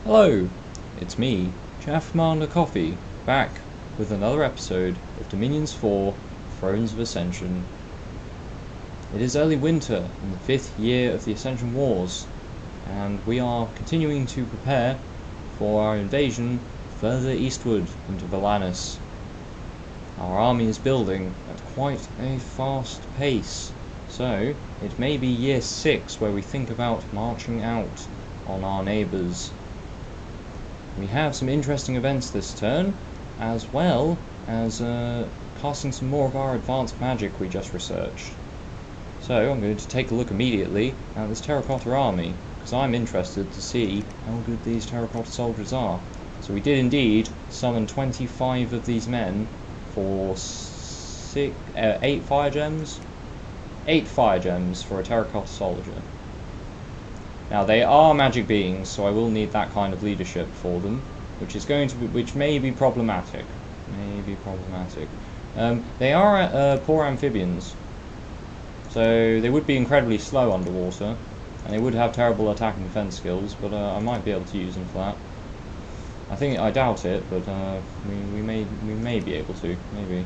Hello, it's me, Chaff Commander Coffee, back with another episode of Dominions4 Thrones of Ascension. It is early winter in the 5th year of the Ascension Wars, and we are continuing to prepare for our invasion further eastward into Valanis. Our army is building at quite a fast pace, so it may be year 6 where we think about marching out on our neighbours. We have some interesting events this turn, as well as casting some more of our advanced magic we just researched. So I'm going to take a look immediately at this terracotta army, because I'm interested to see how good these terracotta soldiers are. So we did indeed summon 25 of these men for 8 fire gems? 8 fire gems for a terracotta soldier. Now they are magic beings, so I will need that kind of leadership for them, which may be problematic. They are poor amphibians, so they would be incredibly slow underwater, and they would have terrible attack and defense skills. But I might be able to use them for that. I doubt it, but we may be able to, maybe.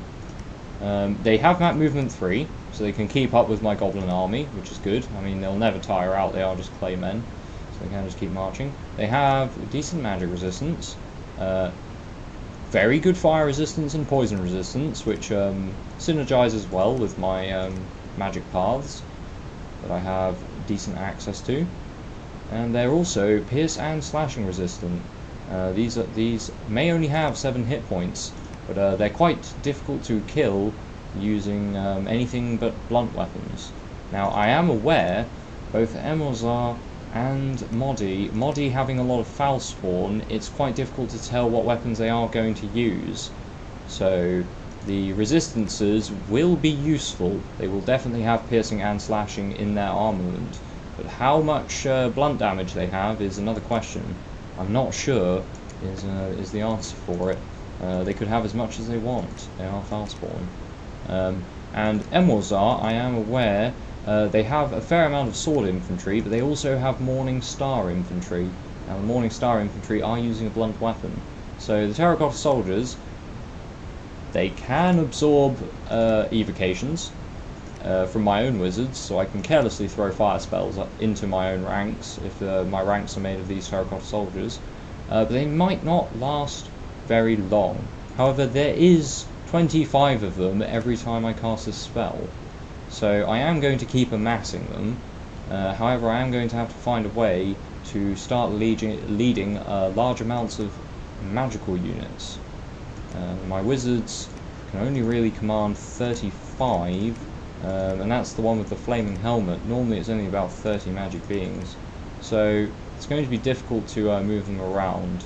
They have map movement 3, so they can keep up with my goblin army, which is good. I mean, they'll never tire out, they are just clay men, so they can just keep marching. They have decent magic resistance, very good fire resistance and poison resistance, which synergizes well with my magic paths that I have decent access to. And they're also pierce and slashing resistant. These may only have 7 hit points, but they're quite difficult to kill using anything but blunt weapons. Now I am aware both Emozar and Modi having a lot of foul spawn, it's quite difficult to tell what weapons they are going to use. So the resistances will be useful. They will definitely have piercing and slashing in their armament, but how much blunt damage they have is another question. I'm not sure is the answer for it. They could have as much as they want. They are foul spawn. And Emozar, I am aware, they have a fair amount of sword infantry, but they also have Morning Star infantry. Now the Morning Star infantry are using a blunt weapon. So the terracotta soldiers, they can absorb evocations from my own wizards, so I can carelessly throw fire spells into my own ranks if my ranks are made of these terracotta soldiers. But they might not last very long. However, there is 25 of them every time I cast a spell, so I am going to keep amassing them. However, I am going to have to find a way to start leading large amounts of magical units. My wizards can only really command 35, and that's the one with the flaming helmet. Normally it's only about 30 magic beings, so it's going to be difficult to move them around.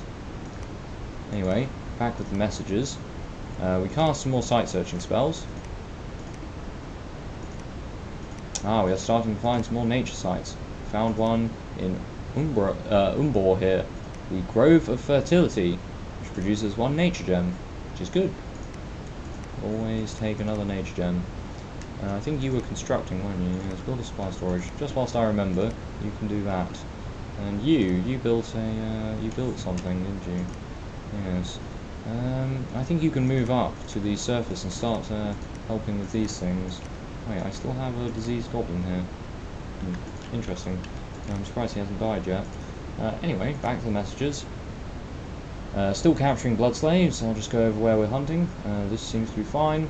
Anyway, back with the messages. We cast some more site searching spells. We are starting to find some more nature sites. Found one in Umbor here, the Grove of Fertility, which produces 1 nature gem, which is good. Always take another nature gem. I think you were constructing, weren't you? Let's build a supply storage. Just whilst I remember, you can do that. And you built something, didn't you? Yes. I think you can move up to the surface and start helping with these things. Wait, I still have a diseased goblin here. Interesting. I'm surprised he hasn't died yet. Anyway, back to the messages. Still capturing blood slaves. I'll just go over where we're hunting. This seems to be fine.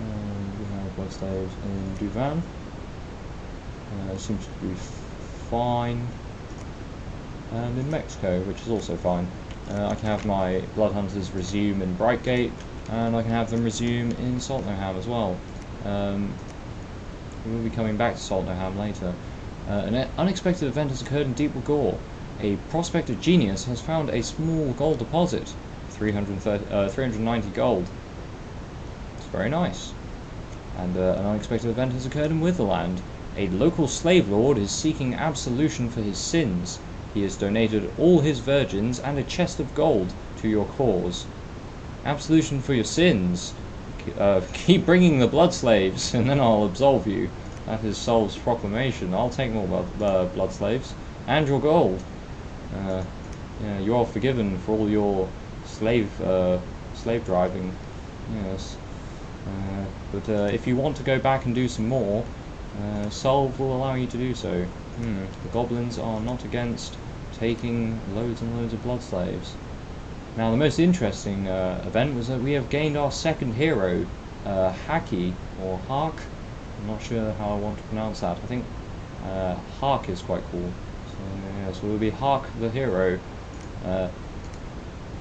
We have blood slaves in Duvan. Seems to be fine. And in Mexico, which is also fine. I can have my blood hunters resume in Brightgate, and I can have them resume in Saltnoham as well. We will be coming back to Saltnoham later. An unexpected event has occurred in Deepwood Gore. A prospector genius has found a small gold deposit, 390 gold. It's very nice. And an unexpected event has occurred in Witherland. A local slave lord is seeking absolution for his sins. He has donated all his virgins and a chest of gold to your cause. Absolution for your sins. Keep bringing the blood slaves, and then I'll absolve you. That is Sol's proclamation. I'll take more blood slaves. And your gold. Yeah, you are forgiven for all your slave driving. Yes. But if you want to go back and do some more, Solve will allow you to do so. The goblins are not against taking loads and loads of blood slaves. Now, the most interesting event was that we have gained our second hero, Haki, or Hark. I'm not sure how I want to pronounce that. I think Hark is quite cool. So it will be Hark the hero.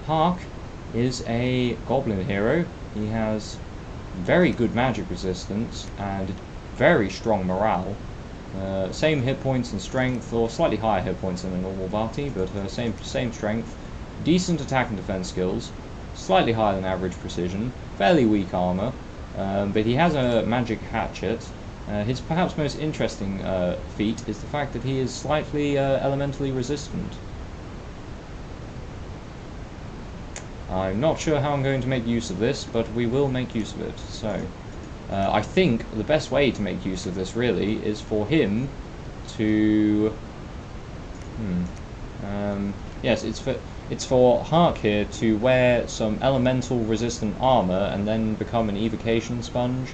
Hark is a goblin hero. He has very good magic resistance and very strong morale. Same hit points and strength, or slightly higher hit points than a normal Vati, but same strength. Decent attack and defense skills, slightly higher than average precision, fairly weak armor, but he has a magic hatchet. His perhaps most interesting feat is the fact that he is slightly elementally resistant. I'm not sure how I'm going to make use of this, but we will make use of it. So, I think the best way to make use of this really is for him to... yes, it's for Hark here to wear some elemental resistant armor and then become an evocation sponge.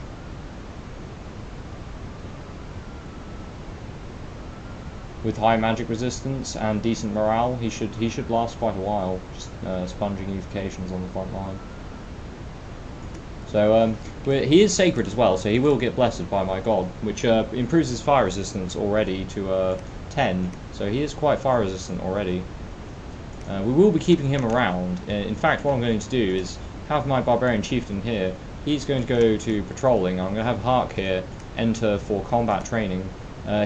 With high magic resistance and decent morale, he should last quite a while, just sponging evocations on the front line. So he is sacred as well, so he will get blessed by my god, which improves his fire resistance already to 10. So he is quite fire resistant already. We will be keeping him around. In fact, what I'm going to do is have my barbarian chieftain here. He's going to go to patrolling. I'm going to have Hark here enter for combat training.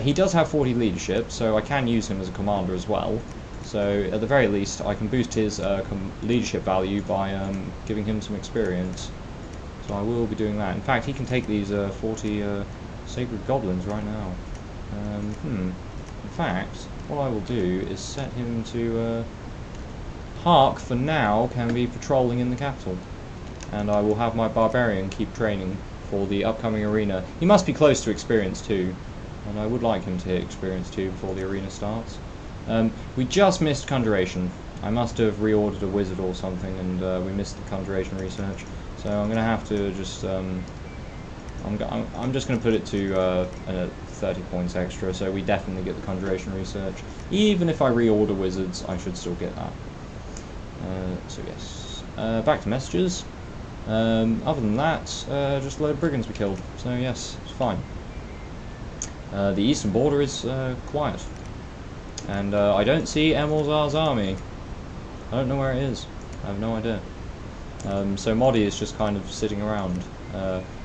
He does have 40 leadership, so I can use him as a commander as well. So at the very least, I can boost his leadership value by giving him some experience. So I will be doing that. In fact, he can take these 40 sacred goblins right now. In fact, what I will do is set him to... Hark, for now, can be patrolling in the capital. And I will have my barbarian keep training for the upcoming arena. He must be close to experience 2. And I would like him to hit experience 2 before the arena starts. We just missed Conjuration. I must have reordered a wizard or something, and we missed the Conjuration research. So I'm going to have to just... I'm just going to put it to 30 points extra, so we definitely get the Conjuration research. Even if I reorder wizards, I should still get that. So yes. Back to messages. Other than that, just a load of brigands we killed. So yes, it's fine. The eastern border is quiet. And I don't see Emilzar's army. I don't know where it is. I have no idea. So Modi is just kind of sitting around.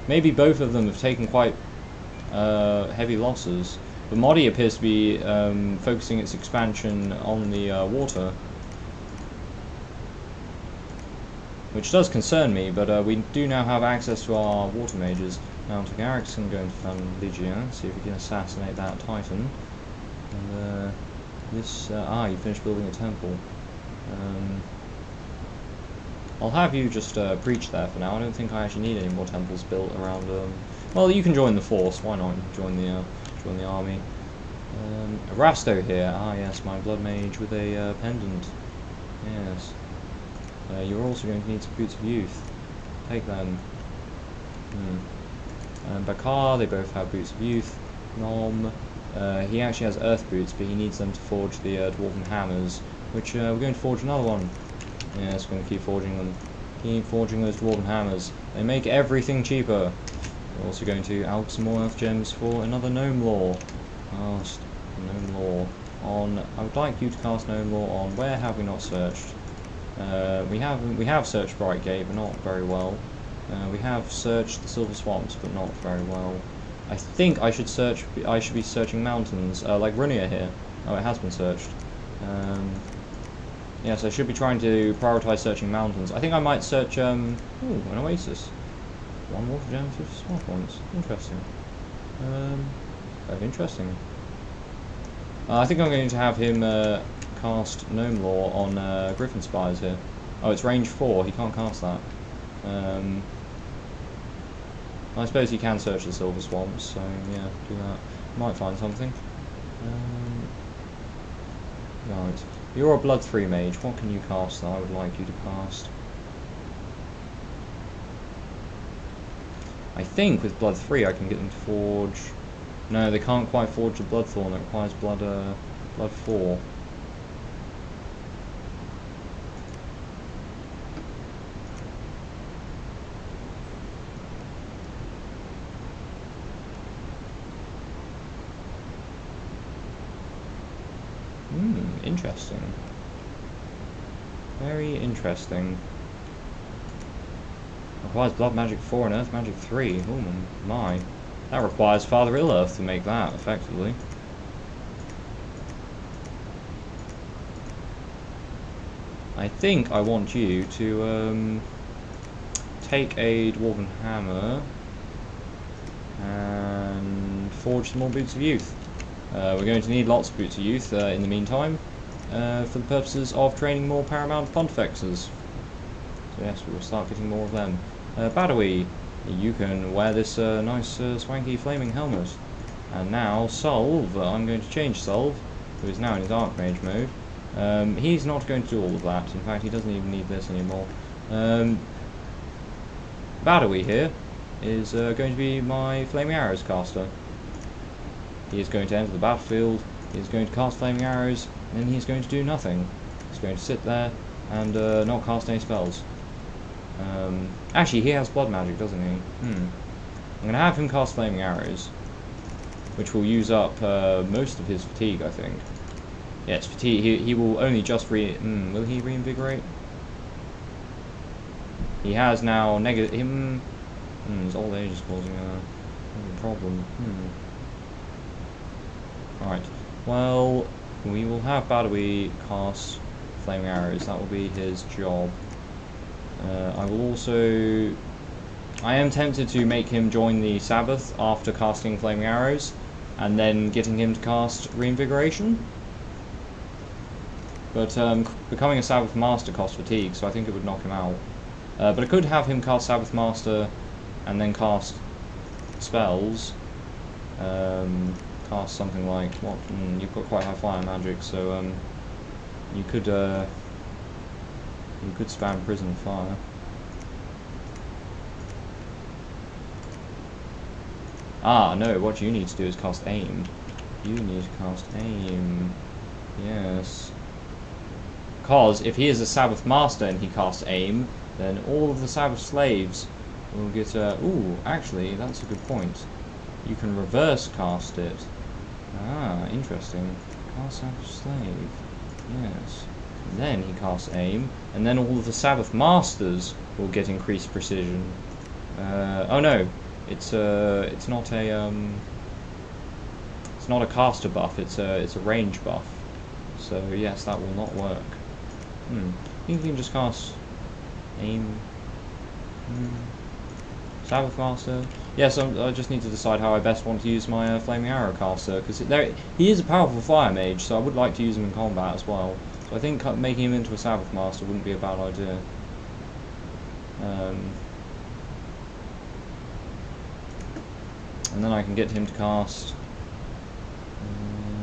Maybe both of them have taken quite heavy losses. But Modi appears to be focusing its expansion on the water. Which does concern me, but we do now have access to our water mages. Now Tagarik's going to go into Fanligia, see if we can assassinate that Titan. And this... you finished building a temple. I'll have you just preach there for now. I don't think I actually need any more temples built around... well, you can join the force, why not? Join the army. Rasto here, yes, my blood mage with a pendant. Yes. You're also going to need some boots of youth. Take them. Bakar, they both have boots of youth. Nom, he actually has earth boots, but he needs them to forge the dwarven hammers, which we're going to forge another one. Yes, we're going to keep forging them. Keep forging those dwarven hammers. They make everything cheaper. We're also going to alch some more earth gems for another gnome law. Cast gnome law on... I would like you to cast gnome law on... Where have we not searched? We have searched Brightgate, but not very well. We have searched the Silver Swamps, but not very well. I think I should be searching mountains, like Runia here. Oh, it has been searched. Yes, I should be trying to prioritize searching mountains. I think I might search, an oasis. 1 water gem, 50 small points. Interesting. Very interesting. I think I'm going to have him, cast Gnome Law on Griffin Spires here. Oh, it's range 4, he can't cast that. I suppose he can search the Silver Swamps, so yeah, do that. Might find something. Right. You're a Blood 3 mage. What can you cast that I would like you to cast? I think with Blood 3 I can get them to forge... No, they can't quite forge the Bloodthorn. It requires Blood 4. Interesting. Very interesting. Requires Blood Magic 4 and Earth Magic 3. Oh my. That requires Father Ill-Earth to make that, effectively. I think I want you to take a Dwarven Hammer and forge some more Boots of Youth. We're going to need lots of Boots of Youth in the meantime, for the purposes of training more Paramount Pontifexes. So yes, we will start getting more of them. Badawi, you can wear this nice swanky flaming helmet. And now Solve, I'm going to change Solve, who is now in his Archmage mode. He's not going to do all of that. In fact, he doesn't even need this anymore. Badawi here is going to be my Flaming Arrows caster. He is going to enter the battlefield, he is going to cast Flaming Arrows, and then he is going to do nothing. He's going to sit there and not cast any spells. Actually, he has Blood Magic, doesn't he? I'm going to have him cast Flaming Arrows, which will use up most of his fatigue, I think. Yes, fatigue. He will only just will he reinvigorate? He has now negative. His old age is causing a problem. Alright. Well, we will have Badawi cast Flaming Arrows. That will be his job. I will also... I am tempted to make him join the Sabbath after casting Flaming Arrows, and then getting him to cast Reinvigoration. But becoming a Sabbath Master costs fatigue, so I think it would knock him out. But I could have him cast Sabbath Master, and then cast spells. Cast something like... what? You've got quite high fire magic, so you could spam Prison Fire. Ah, no, what you need to do is cast Aimed. You need to cast Aim. Yes. Because if he is a Sabbath Master and he casts Aim, then all of the Sabbath Slaves will get ooh, actually, that's a good point. You can reverse cast it. Ah, interesting. Cast Sabbath Slave. Yes. And then he casts Aim, and then all of the Sabbath Masters will get increased precision. Oh no, it's not a caster buff. It's a range buff. So yes, that will not work. I think you can just cast Aim. Sabbath Master. Yes, I just need to decide how I best want to use my Flaming Arrow caster, because he is a powerful fire mage, so I would like to use him in combat as well. So I think making him into a Sabbath Master wouldn't be a bad idea. And then I can get him to cast...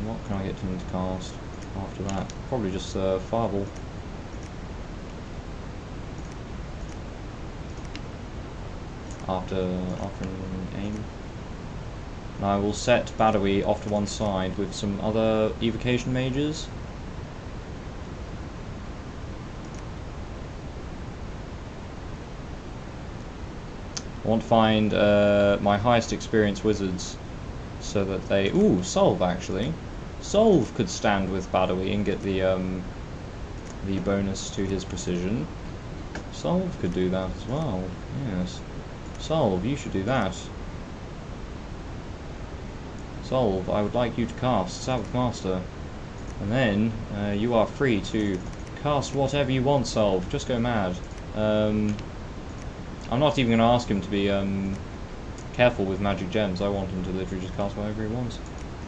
what can I get him to cast after that? Probably just Fireball. After Aim. And I will set Badawi off to one side with some other evocation mages. I want to find my highest experienced wizards so that they... Ooh, Solve actually. Solve could stand with Badawi and get the bonus to his precision. Solve could do that as well, yes. Solve, you should do that. Solve, I would like you to cast Sabbath Master. And then, you are free to cast whatever you want, Solve. Just go mad. I'm not even going to ask him to be careful with magic gems. I want him to literally just cast whatever he wants.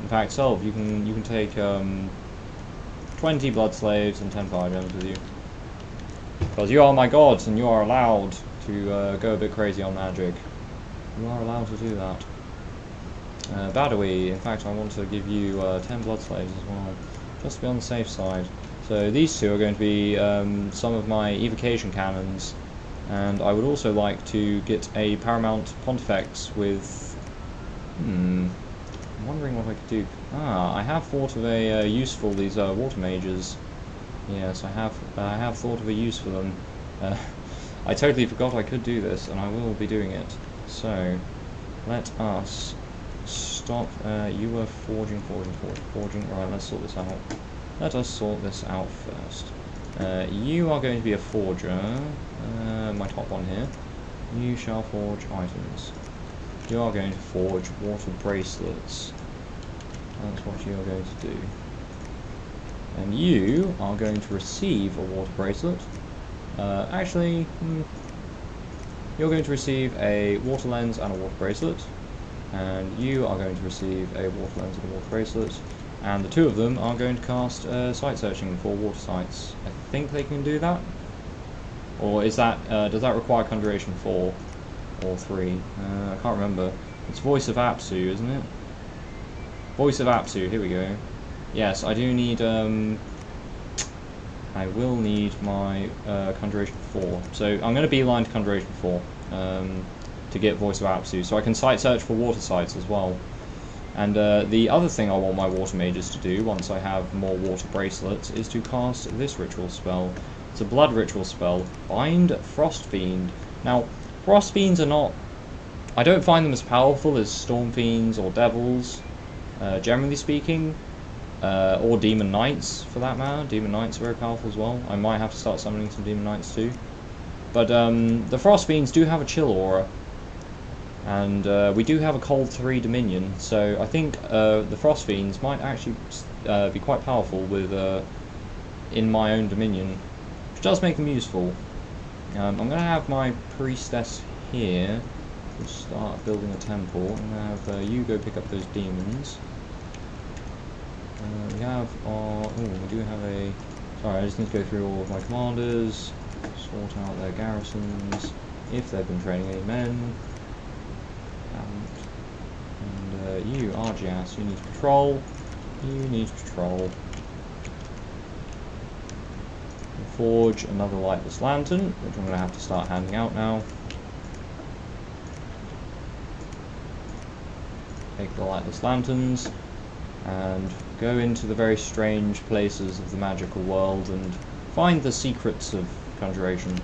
In fact, Solve, you can take 20 Blood Slaves and 10 Fire Gems with you. Because you are my gods, and you are allowed to go a bit crazy on magic. You are allowed to do that. Badawi, in fact, I want to give you 10 Blood Slaves as well, just to be on the safe side. So these two are going to be some of my evocation cannons, and I would also like to get a Paramount Pontifex with... I'm wondering what I could do. I have thought of a use for these water mages. Yes, I have thought of a use for them. I totally forgot I could do this, and I will be doing it. So, let us stop. You were forging. Right, let's sort this out. Let us sort this out first. You are going to be a forger. My top one here. You shall forge items. You are going to forge water bracelets. That's what you are going to do. And you are going to receive a water bracelet. You're going to receive a water lens and a water bracelet. And you are going to receive a water lens and a water bracelet. And the two of them are going to cast sight searching for water sites. I think they can do that. Or is that does that require conjuration 4 or 3? I can't remember. It's Voice of Apsu, isn't it? Voice of Apsu. Here we go. Yes, I do need. I will need my conjuration 4. So I'm going to beeline to conjuration 4 to get Voice of Apsu, so I can sight search for water sites as well. And the other thing I want my water mages to do once I have more water bracelets is to cast this ritual spell. It's a blood ritual spell, Bind Frost Fiend. Now, Frost Fiends are not... I don't find them as powerful as Storm Fiends or Devils, generally speaking, or Demon Knights for that matter. Demon Knights are very powerful as well. I might have to start summoning some Demon Knights too. But the Frost Fiends do have a chill aura. And we do have a Cold 3 Dominion, so I think the Frost Fiends might actually be quite powerful with in my own Dominion, which does make them useful. I'm going to have my Priestess here to start building a temple. I'm going to have you go pick up those demons. We have our... we do have a... Sorry, I just need to go through all of my commanders, sort out their garrisons, if they've been training any men. And you, Argias, you need to patrol. Forge another lightless lantern, which I'm going to have to start handing out now. Take the lightless lanterns and go into the very strange places of the magical world and find the secrets of conjuration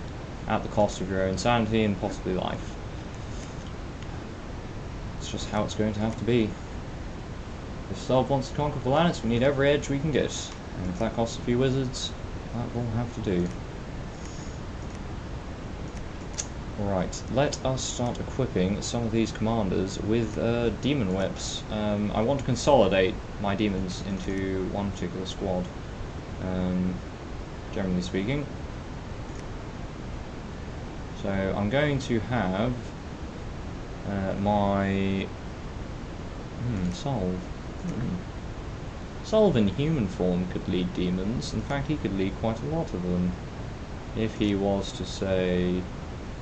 at the cost of your own sanity and possibly life. It's just how it's going to have to be. If Self wants to conquer Volantis, we need every edge we can get, and if that costs a few wizards, that will have to do. Alright, let us start equipping some of these commanders with demon whips. I want to consolidate my demons into one particular squad, generally speaking. So I'm going to have my Solve. Solve in human form could lead demons. In fact, he could lead quite a lot of them if he was to, say,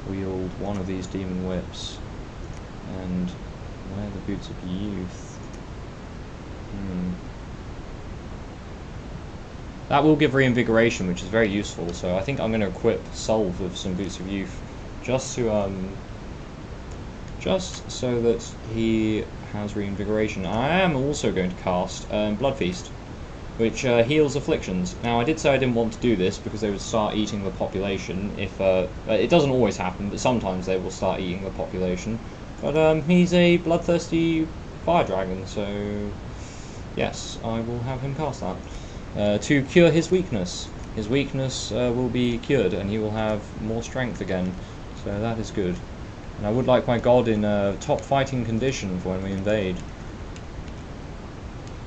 wield one of these demon whips and wear the boots of youth. That will give reinvigoration, which is very useful, so I think I'm going to equip Solve with some boots of youth just to just so that he has reinvigoration. I am also going to cast Blood Feast, which heals afflictions. Now, I did say I didn't want to do this because they would start eating the population. If it doesn't always happen, but sometimes they will start eating the population. But he's a bloodthirsty fire dragon, so yes, I will have him cast that to cure his weakness. His weakness will be cured, and he will have more strength again. So that is good. And I would like my god in top fighting condition for when we invade.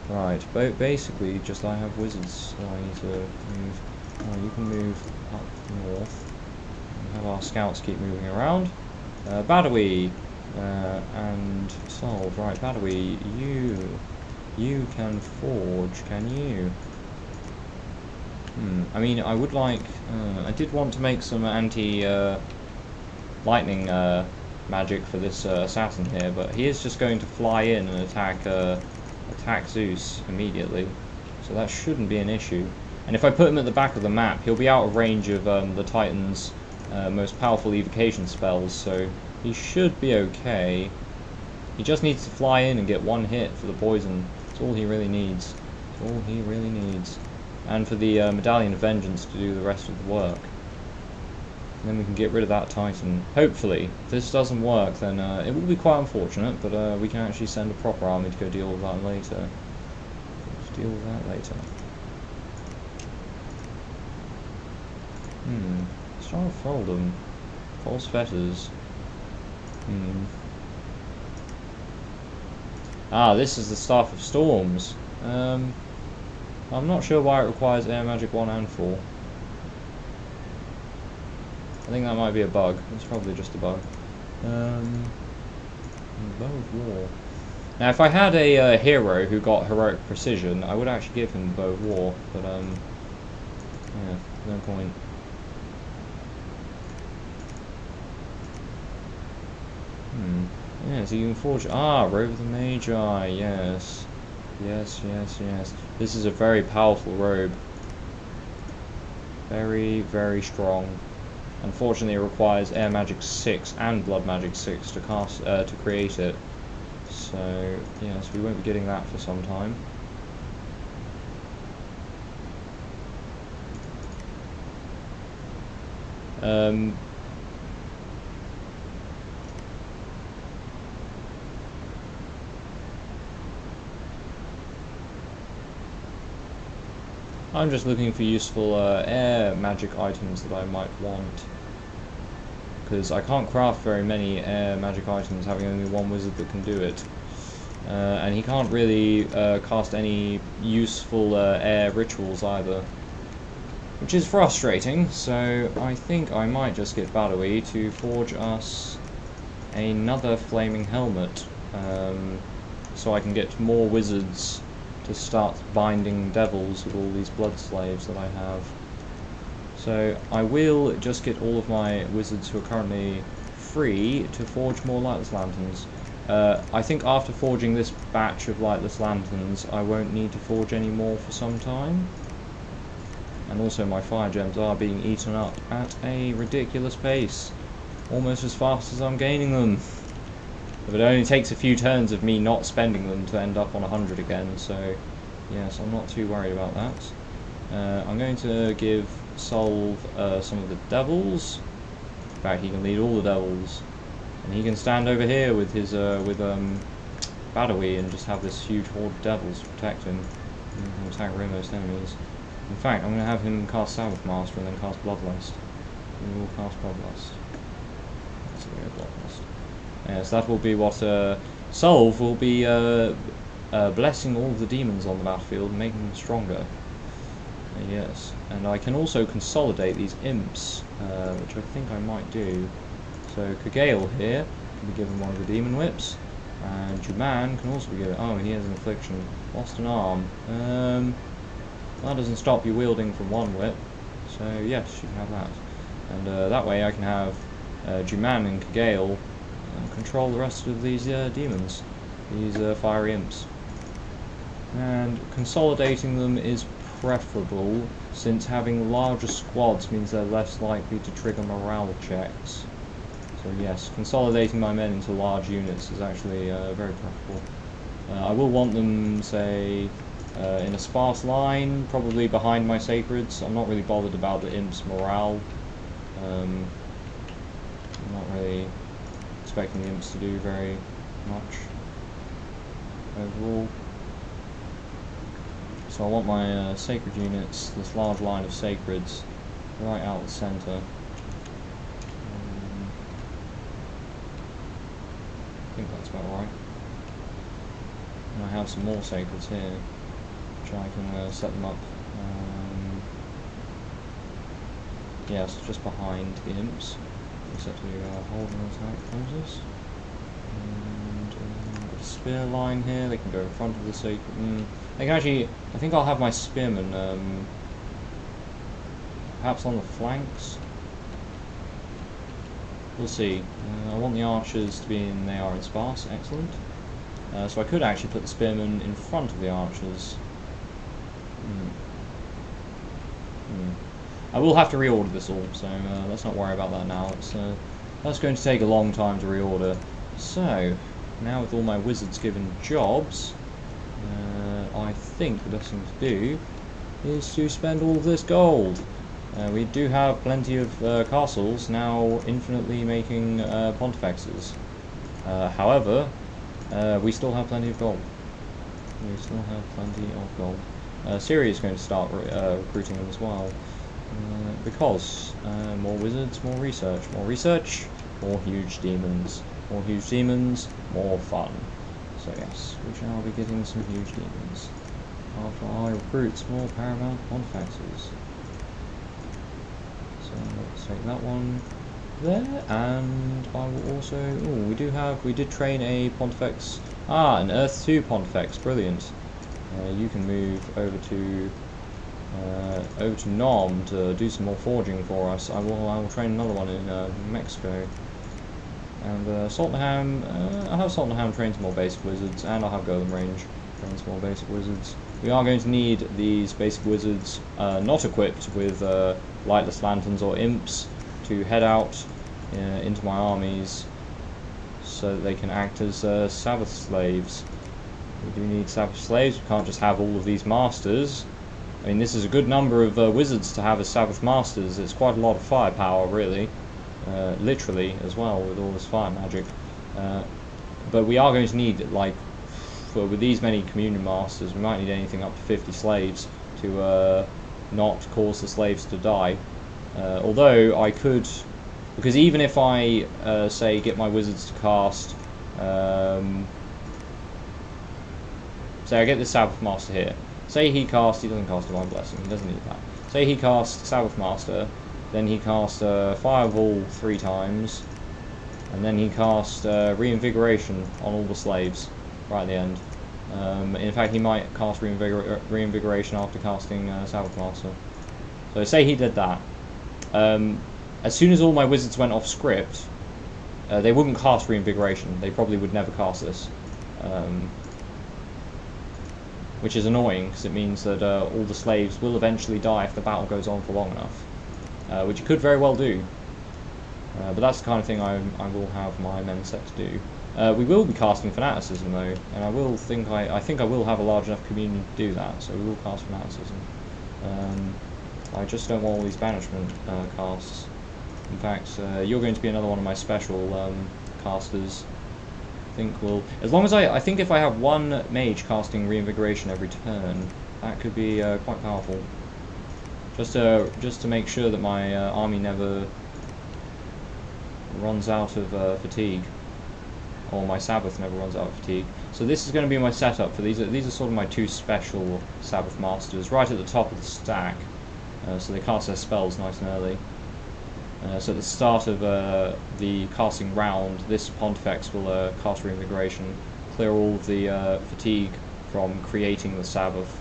Right, basically, just I have wizards, so I need to move. Oh, you can move up north. And have our scouts keep moving around. Badawi and Solve. Right, Badawi, you can forge, can you? I mean, I would like. I did want to make some anti-lightning magic for this assassin here, but he is just going to fly in and attack Zeus immediately, so that shouldn't be an issue. And if I put him at the back of the map, he'll be out of range of the Titan's most powerful evocation spells, so he should be okay. He just needs to fly in and get one hit for the poison. That's all he really needs. That's all he really needs. And for the Medallion of Vengeance to do the rest of the work. And then we can get rid of that Titan. Hopefully. If this doesn't work, then it will be quite unfortunate, but we can actually send a proper army to go deal with that later. Let's deal with that later. Star of Thraldom. False Fetters. Ah, this is the Staff of Storms. I'm not sure why it requires Air Magic 1 and 4. I think that might be a bug. It's probably just a bug. Bow of War. Now, if I had a hero who got Heroic Precision, I would actually give him Bow of War, but yeah, no point. Yeah, so you can forge... Ah, Robe of the Magi, yes. Yes. This is a very powerful robe. Very, very strong. Unfortunately, it requires Air Magic 6 and Blood Magic 6 to cast to create it. So, yes, we won't be getting that for some time. I'm just looking for useful air magic items that I might want, because I can't craft very many air magic items, having only one wizard that can do it. And he can't really cast any useful air rituals either, which is frustrating, so I think I might just get Badawi to forge us another flaming helmet, so I can get more wizards to start binding devils with all these blood slaves that I have. So I will just get all of my wizards who are currently free to forge more Lightless Lanterns. I think after forging this batch of Lightless Lanterns, I won't need to forge any more for some time. And also my fire gems are being eaten up at a ridiculous pace, almost as fast as I'm gaining them. But it only takes a few turns of me not spending them to end up on 100 again, so yes, I'm not too worried about that. I'm going to give Solve some of the devils. In fact, he can lead all the devils, and he can stand over here with his Badawi and just have this huge horde of devils to protect him and attack remote enemies. In fact, I'm going to have him cast Sabbath Master and then cast Bloodlust. We will cast Bloodlust. Let's go Bloodlust. Yes, that will be what Solve will be blessing all of the demons on the battlefield and making them stronger. Yes, and I can also consolidate these imps, which I think I might do. So Kagale here can be given one of the demon whips, and Juman can also be given... Oh, he has an affliction. Lost an arm. That doesn't stop you wielding from one whip, so yes, you can have that. And that way I can have Juman and Kagale control the rest of these demons, these fiery imps. And consolidating them is preferable, since having larger squads means they're less likely to trigger morale checks. So yes, consolidating my men into large units is actually very preferable. I will want them, say, in a sparse line, probably behind my sacreds. I'm not really bothered about the imps' morale. I'm not really expecting the imps to do very much overall. So I want my sacred units, this large line of sacreds, right out the centre. I think that's about right. And I have some more sacreds here, which I can set them up. Yes, just behind the imps. Set to hold and attack poses. And got a spear line here. They can go in front of the sacred. They can actually. I think I'll have my spearmen perhaps on the flanks. We'll see. I want the archers to be in. They are in sparse. Excellent. So I could actually put the spearmen in front of the archers. I will have to reorder this all, so let's not worry about that now. That's going to take a long time to reorder. So, now with all my wizards given jobs, I think the best thing to do is to spend all of this gold. We do have plenty of castles now infinitely making pontifexes. However, we still have plenty of gold. We still have plenty of gold. Syria is going to start recruiting them as well. Because more wizards, more research. More research, more huge demons. More huge demons, more fun. So yes, we shall be getting some huge demons after I recruit more paramount pontifexes. So let's take that one there, and I will also. Oh, we did train a pontifex. Ah, an Earth 2 pontifex. Brilliant. You can move over to Nom to do some more forging for us. I will train another one in Mexico. And Saltnaham, I'll have Saltnaham train some more basic wizards, and I'll have Golden Range train some more basic wizards. We are going to need these basic wizards not equipped with lightless lanterns or imps to head out into my armies so that they can act as Sabbath slaves. We do need Sabbath slaves. We can't just have all of these masters. I mean, this is a good number of wizards to have as Sabbath masters. It's quite a lot of firepower, really. Literally as well, with all this fire magic. But we are going to need, like, with these many communion masters, we might need anything up to 50 slaves to not cause the slaves to die. Although I could, because even if I say get my wizards to cast, say I get this Sabbath Master here. Say he doesn't cast Divine Blessing, he doesn't need that. Say he casts Sabbath Master, then he casts Fireball 3 times, and then he casts Reinvigoration on all the slaves right at the end. In fact, he might cast Reinvigoration after casting Sabbath Master. So say he did that. As soon as all my wizards went off script, they wouldn't cast Reinvigoration. They probably would never cast this. Which is annoying, because it means that all the slaves will eventually die if the battle goes on for long enough. Which it could very well do. But that's the kind of thing I will have my men set to do. We will be casting Fanaticism though, and I think I will have a large enough communion to do that, so we will cast Fanaticism. I just don't want all these banishment casts. In fact, you're going to be another one of my special casters. I think as long as I think if I have one mage casting Reinvigoration every turn, that could be quite powerful. Just to make sure that my army never runs out of fatigue, or my Sabbath never runs out of fatigue. So this is going to be my setup for these. These are sort of my 2 special Sabbath Masters, right at the top of the stack, so they cast their spells nice and early. So at the start of the casting round, this Pontifex will cast Reinvigoration, clear all of the fatigue from creating the Sabbath,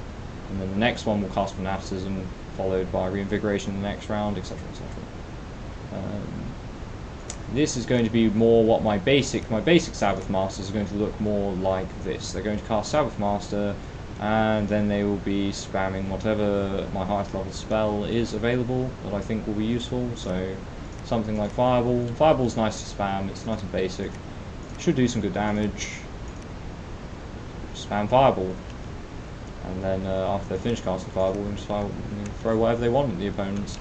and then the next one will cast Fanaticism, followed by Reinvigoration in the next round, etc., etc. This is going to be more what my basic Sabbath Masters are going to look more like this. They're going to cast Sabbath Master, and then they will be spamming whatever my highest level spell is available that I think will be useful. So something like Fireball. Fireball's nice to spam, it's nice and basic. Should do some good damage. Spam Fireball. And then after they finish casting Fireball, just throw whatever they want at the opponents.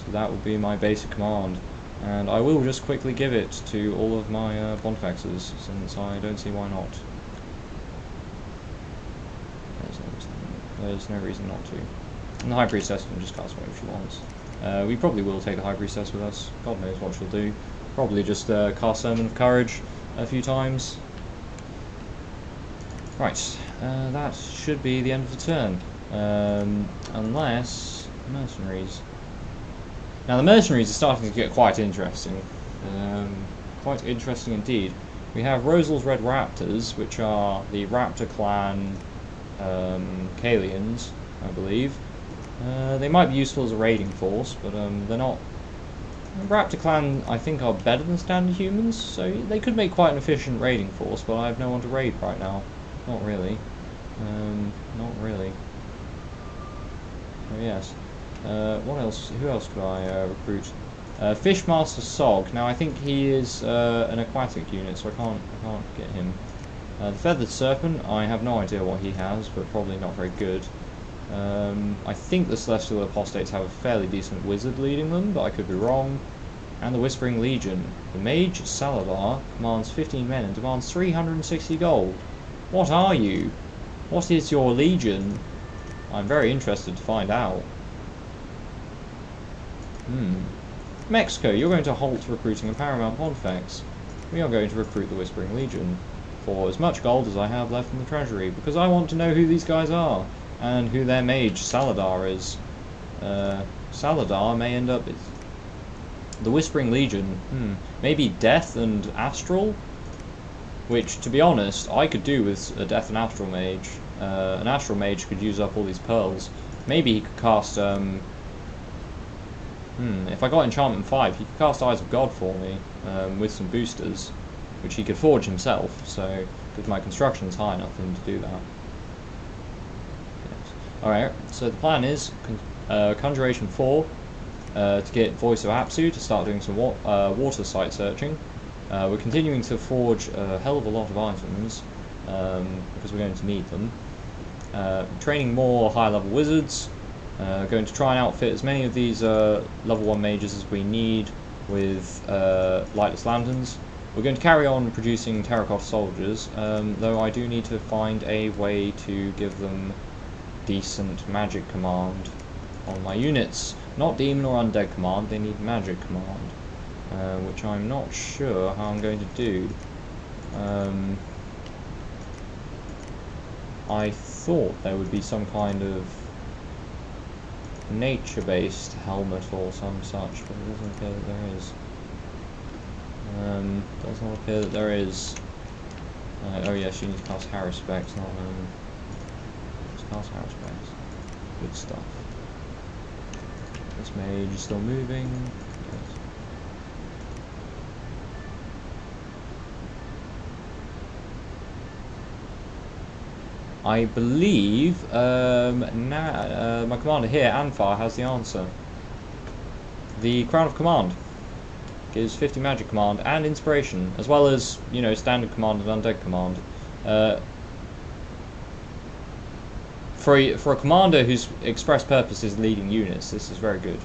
So that would be my basic command. And I will just quickly give it to all of my Pontifexes, since I don't see why not. There's no reason not to. And the High Priestess can just cast whatever she wants. We probably will take the High Priestess with us. God knows what she'll do. Probably just cast Sermon of Courage a few times. Right, that should be the end of the turn. Unless mercenaries. Now the mercenaries are starting to get quite interesting. Quite interesting indeed. We have Rosal's Red Raptors, which are the Raptor clan Kalians, I believe. They might be useful as a raiding force, but they're not. Raptor clan, I think, are better than standard humans, so they could make quite an efficient raiding force, but I have no one to raid right now. Not really. Not really. Oh yes. What else? Who else could I recruit? Fishmaster Sog. Now I think he is an aquatic unit, so I can't get him. The Feathered Serpent. I have no idea what he has, but probably not very good. I think the Celestial Apostates have a fairly decent wizard leading them, but I could be wrong. And the Whispering Legion. The Mage Saladar commands 15 men and demands 360 gold. What are you? What is your legion? I'm very interested to find out. Mexico, you're going to halt recruiting a Paramount Pontifex. We are going to recruit the Whispering Legion for as much gold as I have left in the treasury, because I want to know who these guys are and who their mage Saladar is. Saladar may end up... The Whispering Legion, maybe Death and Astral? Which, to be honest, I could do with a Death and Astral mage. An Astral mage could use up all these pearls. Maybe he could cast... if I got Enchantment 5, he could cast Eyes of God for me, with some boosters, which he could forge himself, so, because my construction's high enough for him to do that. Yes. Alright, so the plan is, Conjuration 4, to get Voice of Apsu to start doing some water site searching. We're continuing to forge a hell of a lot of items, because we're going to need them. Training more high-level wizards. Going to try and outfit as many of these level 1 mages as we need with lightless lanterns. We're going to carry on producing terracotta soldiers, though I do need to find a way to give them decent magic command on my units. Not demon or undead command, they need magic command, which I'm not sure how I'm going to do. I thought there would be some kind of nature-based helmet or some such, but it doesn't appear that there is. Does not appear that there is. Oh yes, you need to cast Haruspex, not let's cast Haruspex. Good stuff. This mage is still moving. Yes. I believe my commander here, Anfar, has the answer. The Crown of Command gives 50 magic command and inspiration, as well as, you know, standard command and undead command. For a commander whose express purpose is leading units, this is very good.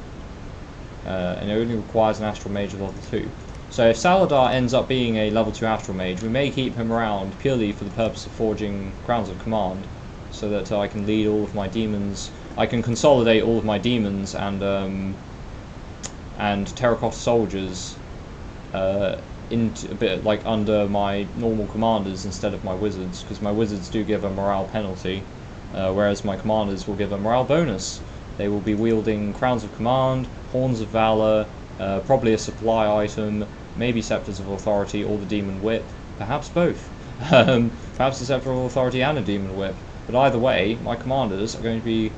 And it only requires an Astral Mage of level 2. So if Saladar ends up being a level 2 Astral Mage, we may keep him around purely for the purpose of forging Crowns of Command, so that I can lead all of my demons. I can consolidate all of my demons and terracotta soldiers into a bit like under my normal commanders instead of my wizards, because my wizards do give a morale penalty, whereas my commanders will give a morale bonus. They will be wielding Crowns of Command, Horns of Valor, probably a supply item, maybe Scepters of Authority or the Demon Whip, perhaps both. Perhaps a Scepter of Authority and a Demon Whip. But either way, my commanders are going to be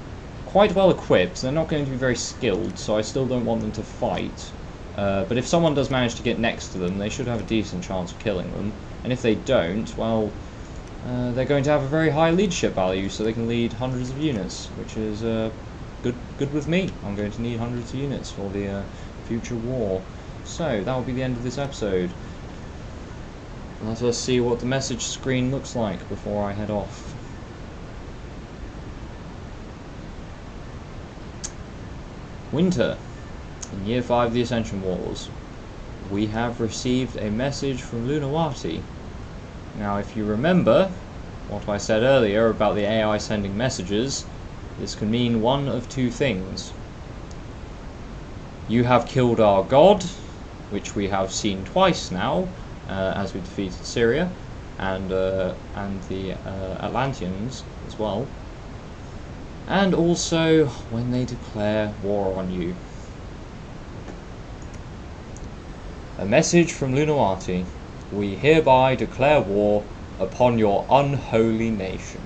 quite well equipped. They're not going to be very skilled, so I still don't want them to fight. But if someone does manage to get next to them, they should have a decent chance of killing them. And if they don't, well, they're going to have a very high leadership value, so they can lead hundreds of units, which is good with me. I'm going to need hundreds of units for the future war. So that will be the end of this episode. Let us see what the message screen looks like before I head off. Winter. In Year 5 of the Ascension Wars, we have received a message from Lunawati. Now, if you remember what I said earlier about the AI sending messages, this can mean one of two things. You have killed our god, which we have seen twice now, as we defeated Syria, and the Atlanteans as well. And also when they declare war on you. A message from Lunawati. We hereby declare war upon your unholy nation.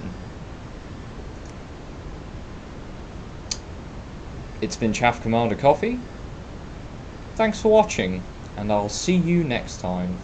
It's been Chaff Commander Coffee. Thanks for watching, and I'll see you next time.